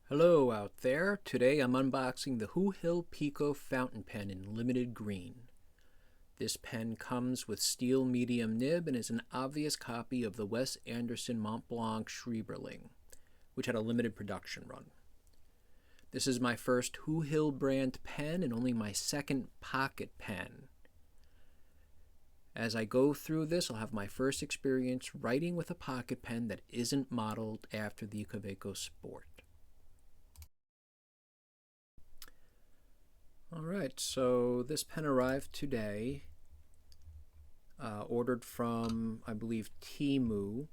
Hello out there. Today I'm unboxing the Hoohill Pico fountain pen in limited green. This pen comes with steel medium nib and is an obvious copy of the Wes Anderson Montblanc Shreiberling, which had a limited production run. This is my first Hoohill brand pen and only my second pocket pen. As I go through this, I'll have my first experience writing with a pocket pen that isn't modeled after the Kaweco Sport. Alright, so this pen arrived today, ordered from, I believe, Temu.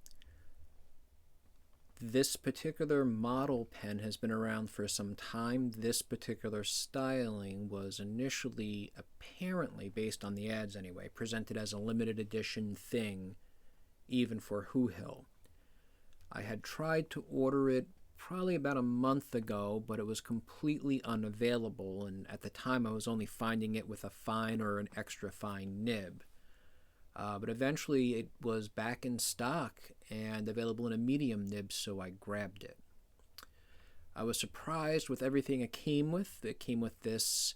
This particular model pen has been around for some time. This particular styling was initially, apparently, based on the ads anyway, presented as a limited edition thing, even for Hoohill. I had tried to order it probably about a month ago, but it was completely unavailable, and at the time I was only finding it with a fine or an extra fine nib. But eventually it was back in stock and available in a medium nib, so I grabbed it. I was surprised with everything it came with. It came with this,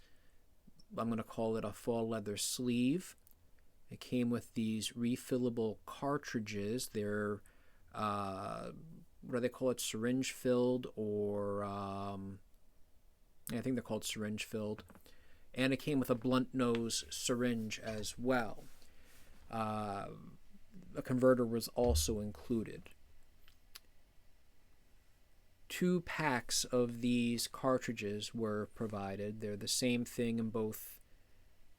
I'm going to call it a fall leather sleeve. It came with these refillable cartridges. They're what do they call it, syringe filled, or I think they're called syringe filled. And it came with a blunt nose syringe as well. A converter was also included. 2 packs of these cartridges were provided. They're the same thing in both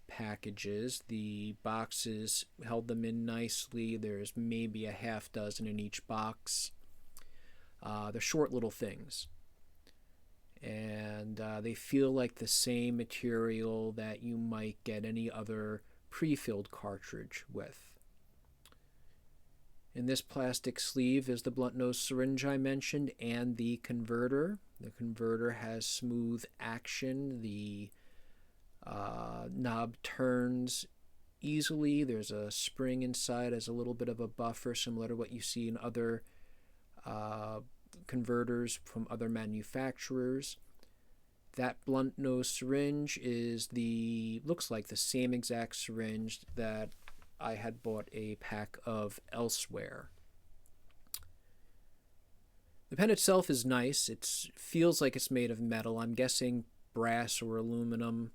packages. The boxes held them in nicely. There's maybe a half dozen in each box. They're short little things, and they feel like the same material that you might get any other pre-filled cartridge with. In this plastic sleeve is the blunt nose syringe I mentioned and the converter. The converter has smooth action. The knob turns easily. There's a spring inside as a little bit of a buffer, similar to what you see in other converters from other manufacturers. That blunt nose syringe is looks like the same exact syringe that I had bought a pack of elsewhere. The pen itself is nice. It feels like it's made of metal. I'm guessing brass or aluminum.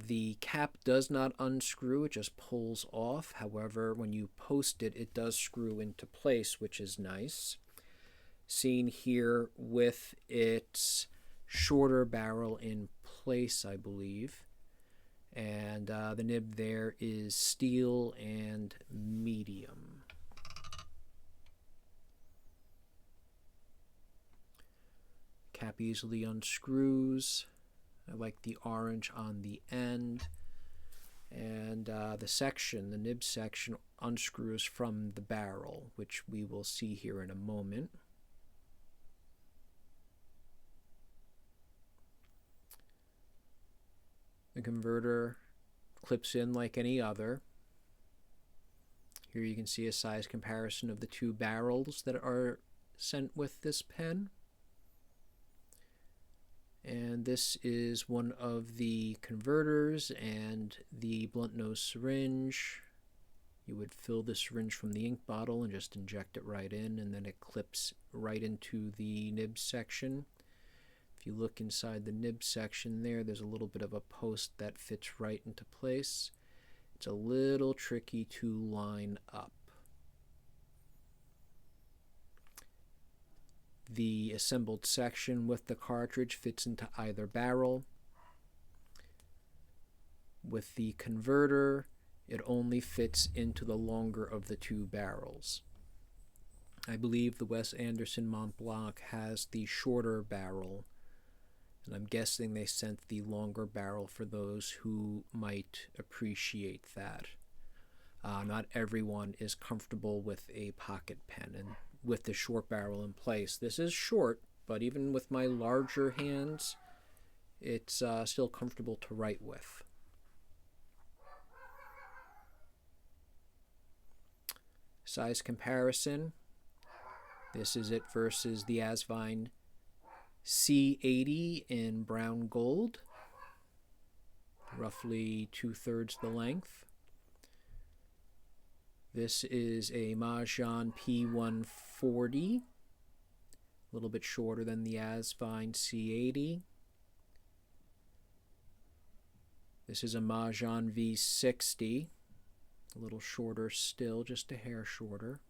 The cap does not unscrew, it just pulls off. However, when you post it, it does screw into place, which is nice. Seen here with its shorter barrel in place, I believe. And the nib there is steel and medium. Cap easily unscrews. I like the orange on the end. And the nib section unscrews from the barrel, which we will see here in a moment. The converter clips in like any other. Here you can see a size comparison of the 2 barrels that are sent with this pen. And this is one of the converters and the blunt nose syringe. You would fill the syringe from the ink bottle and just inject it right in, and then it clips right into the nib section. If you look inside the nib section there's a little bit of a post that fits right into place. It's a little tricky to line up. The assembled section with the cartridge fits into either barrel. With the converter, it only fits into the longer of the 2 barrels. I believe the Wes Anderson Montblanc has the shorter barrel, and I'm guessing they sent the longer barrel for those who might appreciate that. Not everyone is comfortable with a pocket pen and with the short barrel in place. This is short, but even with my larger hands, it's still comfortable to write with. Size comparison. This is it versus the Asvine C80 in brown gold, roughly 2/3 the length. This is a Majohn P140, a little bit shorter than the Asvine C80. This is a Majohn V60, a little shorter still, just a hair shorter.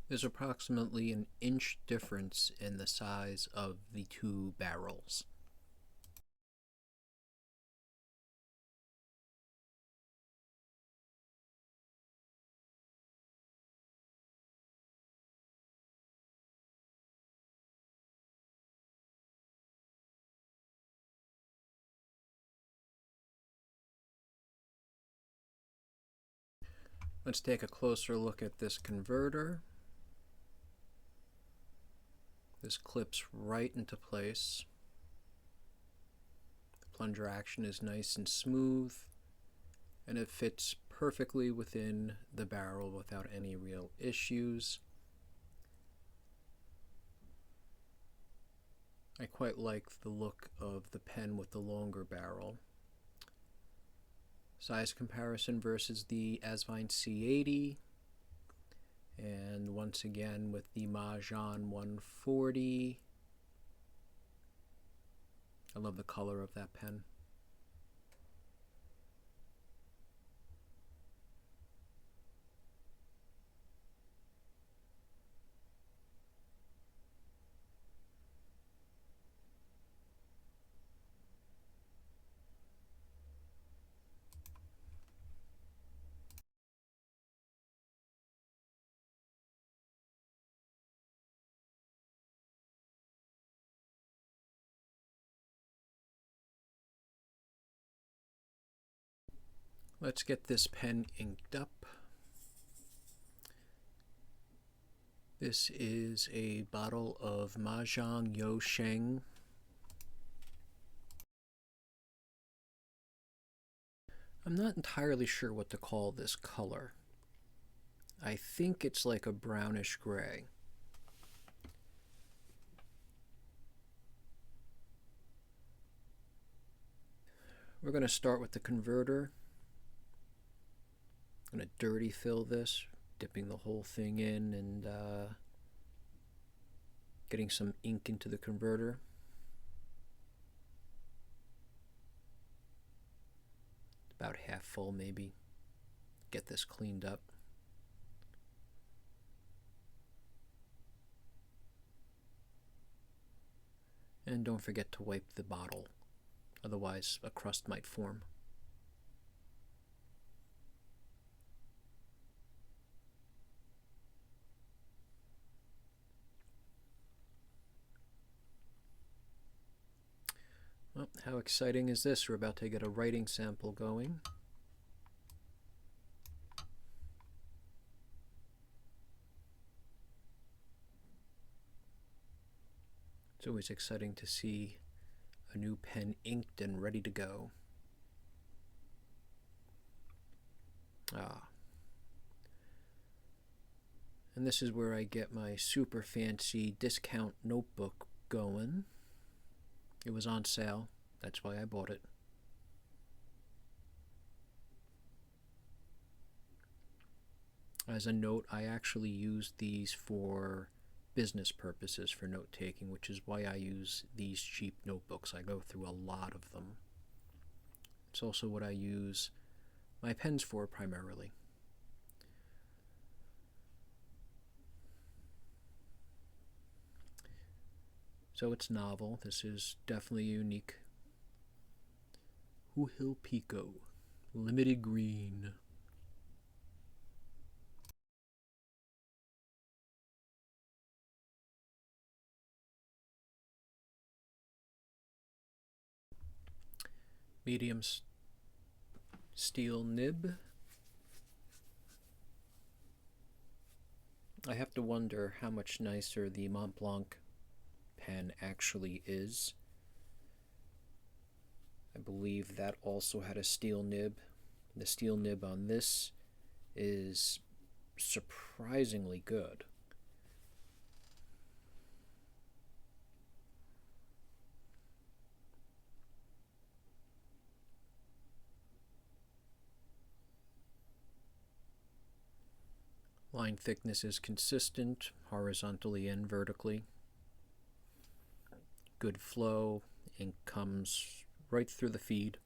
There's approximately an inch difference in the size of the two barrels. Let's take a closer look at this converter. This clips right into place. The plunger action is nice and smooth, and it fits perfectly within the barrel without any real issues. I quite like the look of the pen with the longer barrel. Size comparison versus the Asvine C80, and once again with the Majohn 140. I love the color of that pen. Let's get this pen inked up. This is a bottle of Majohn Yusheng. I'm not entirely sure what to call this color. I think it's like a brownish gray. We're going to start with the converter. I'm going to dirty fill this, dipping the whole thing in and getting some ink into the converter. About half full maybe. Get this cleaned up. And don't forget to wipe the bottle, otherwise a crust might form. Well, how exciting is this? We're about to get a writing sample going. It's always exciting to see a new pen inked and ready to go. And this is where I get my super fancy discount notebook going. It was on sale, that's why I bought it. As a note, I actually use these for business purposes, for note-taking, which is why I use these cheap notebooks. I go through a lot of them. It's also what I use my pens for primarily. So it's novel. This is definitely unique. Hoohill Pico, limited green. Medium steel nib. I have to wonder how much nicer the Montblanc pen actually is. I believe that also had a steel nib. The steel nib on this is surprisingly good. Line thickness is consistent, horizontally and vertically. Good flow. Ink comes right through the feed.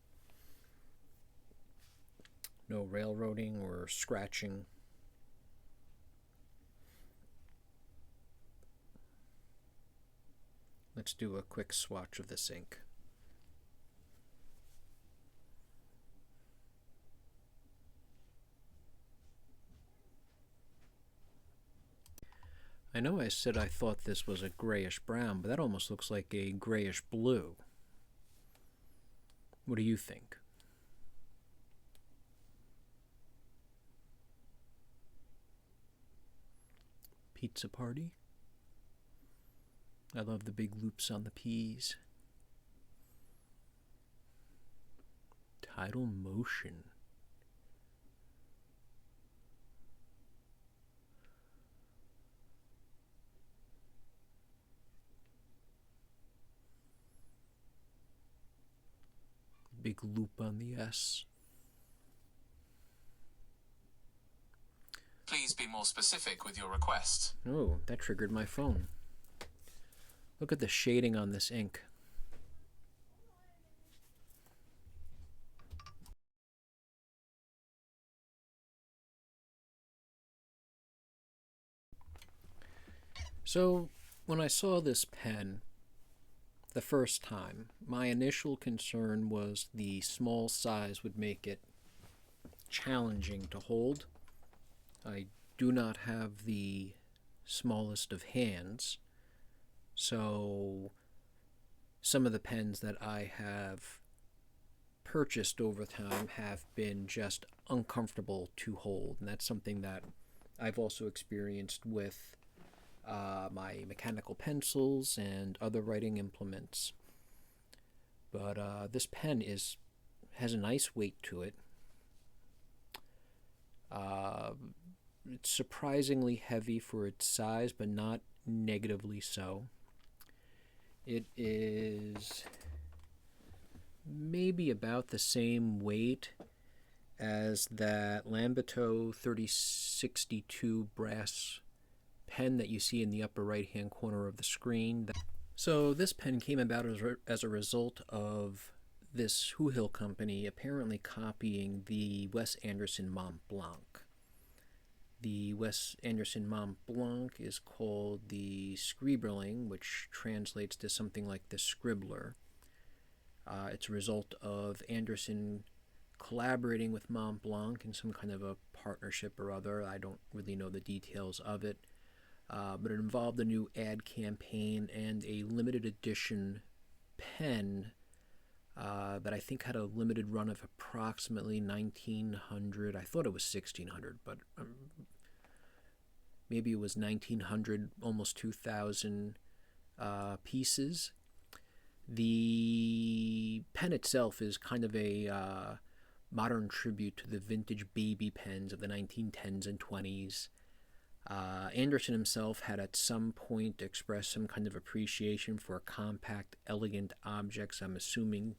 No railroading or scratching. Let's do a quick swatch of this ink. I know I said I thought this was a grayish brown, but that almost looks like a grayish blue. What do you think? Pizza party? I love the big loops on the P's. Tidal motion. Big loop on the S. Please be more specific with your request. Oh, that triggered my phone. Look at the shading on this ink. So, when I saw this pen the first time, my initial concern was the small size would make it challenging to hold. I do not have the smallest of hands, so some of the pens that I have purchased over time have been just uncomfortable to hold, and that's something that I've also experienced with my mechanical pencils and other writing implements. But this pen has a nice weight to it. It's surprisingly heavy for its size, but not negatively so. It is maybe about the same weight as that Lamberto 3062 brass pen that you see in the upper right hand corner of the screen. So this pen came about as a result of this Hoohill company apparently copying the Wes Anderson Montblanc. The Wes Anderson Montblanc is called the Shreiberling, which translates to something like the Scribbler. It's a result of Anderson collaborating with Montblanc in some kind of a partnership or other. I don't really know the details of it. But it involved a new ad campaign and a limited edition pen that I think had a limited run of approximately 1,900. I thought it was 1,600, but maybe it was 1,900, almost 2,000 pieces. The pen itself is kind of a modern tribute to the vintage baby pens of the 1910s and 20s. Anderson himself had at some point expressed some kind of appreciation for compact, elegant objects. I'm assuming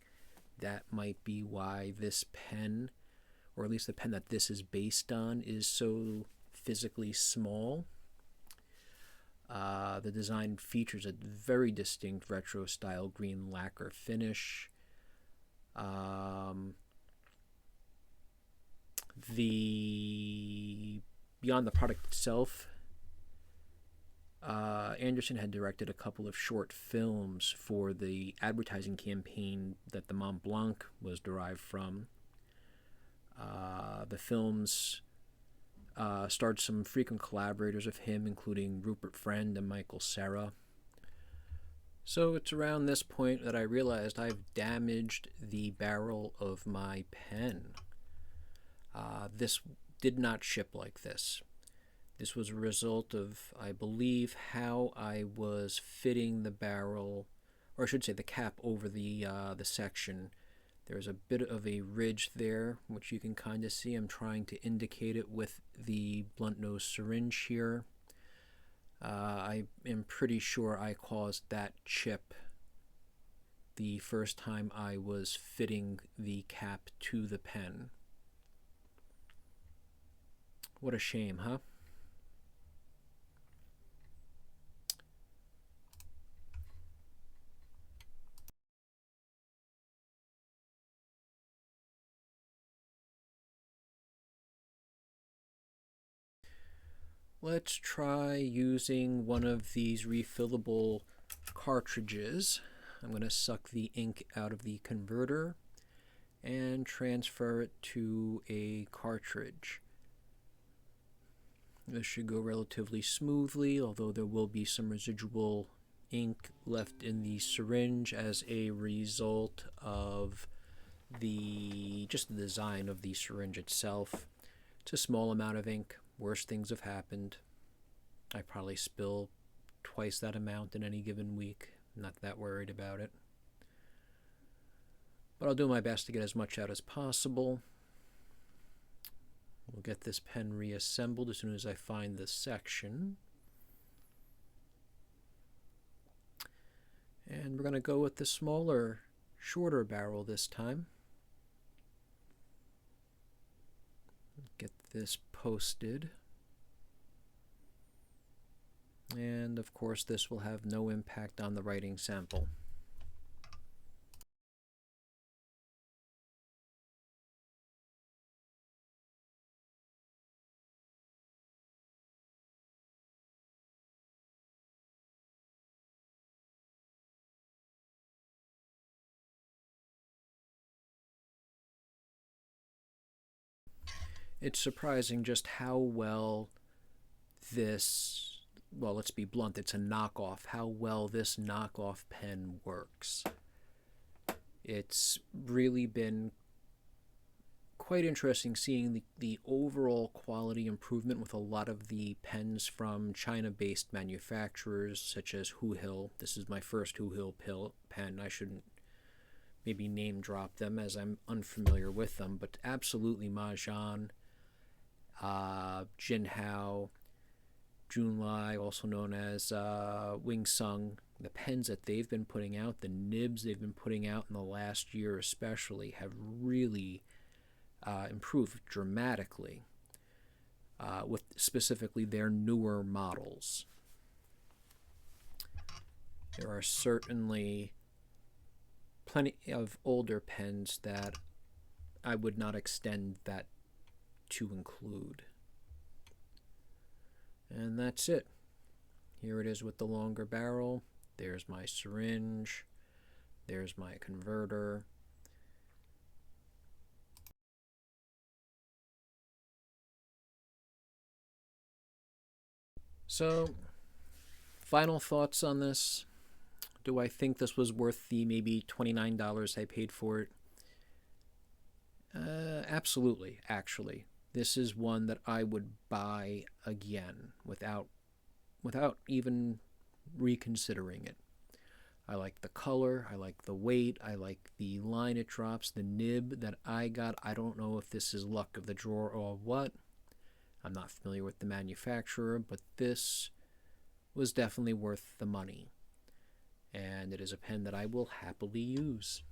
that might be why this pen, or at least the pen that this is based on, is so physically small. The design features a very distinct retro-style green lacquer finish. Beyond the product itself, Anderson had directed a couple of short films for the advertising campaign that the Montblanc was derived from. The films starred some frequent collaborators of him, including Rupert Friend and Michael Cera. So it's around this point that I realized I've damaged the barrel of my pen. This did not ship like this. This was a result of, I believe, how I was fitting the barrel, or I should say the cap over the section. There's a bit of a ridge there, which you can kind of see. I'm trying to indicate it with the blunt nose syringe here. I am pretty sure I caused that chip the first time I was fitting the cap to the pen. What a shame, huh? Let's try using one of these refillable cartridges. I'm going to suck the ink out of the converter and transfer it to a cartridge. This should go relatively smoothly, although there will be some residual ink left in the syringe as a result of just the design of the syringe itself. It's a small amount of ink. Worse things have happened. I probably spill twice that amount in any given week. Not that worried about it. But I'll do my best to get as much out as possible. We'll get this pen reassembled as soon as I find the section. And we're going to go with the smaller, shorter barrel this time. Get this posted. And of course this will have no impact on the writing sample. It's surprising just how well this, well, let's be blunt, it's a knockoff, how well this knockoff pen works. It's really been quite interesting seeing the overall quality improvement with a lot of the pens from China-based manufacturers such as Hoohill. This is my first Hoohill pen. I shouldn't maybe name drop them as I'm unfamiliar with them, but absolutely Majohn, Jinhao, Junlai, also known as Wing Sung. The pens that they've been putting out, the nibs they've been putting out in the last year especially, have really improved dramatically with specifically their newer models. There are certainly plenty of older pens that I would not extend that to include. And that's it. Here it is with the longer barrel. There's my syringe. There's my converter. So, final thoughts on this. Do I think this was worth the maybe $29 I paid for it? Absolutely, actually. This is one that I would buy again without even reconsidering it. I like the color, I like the weight, I like the line it drops, the nib that I got. I don't know if this is luck of the draw or what. I'm not familiar with the manufacturer, but this was definitely worth the money. And it is a pen that I will happily use.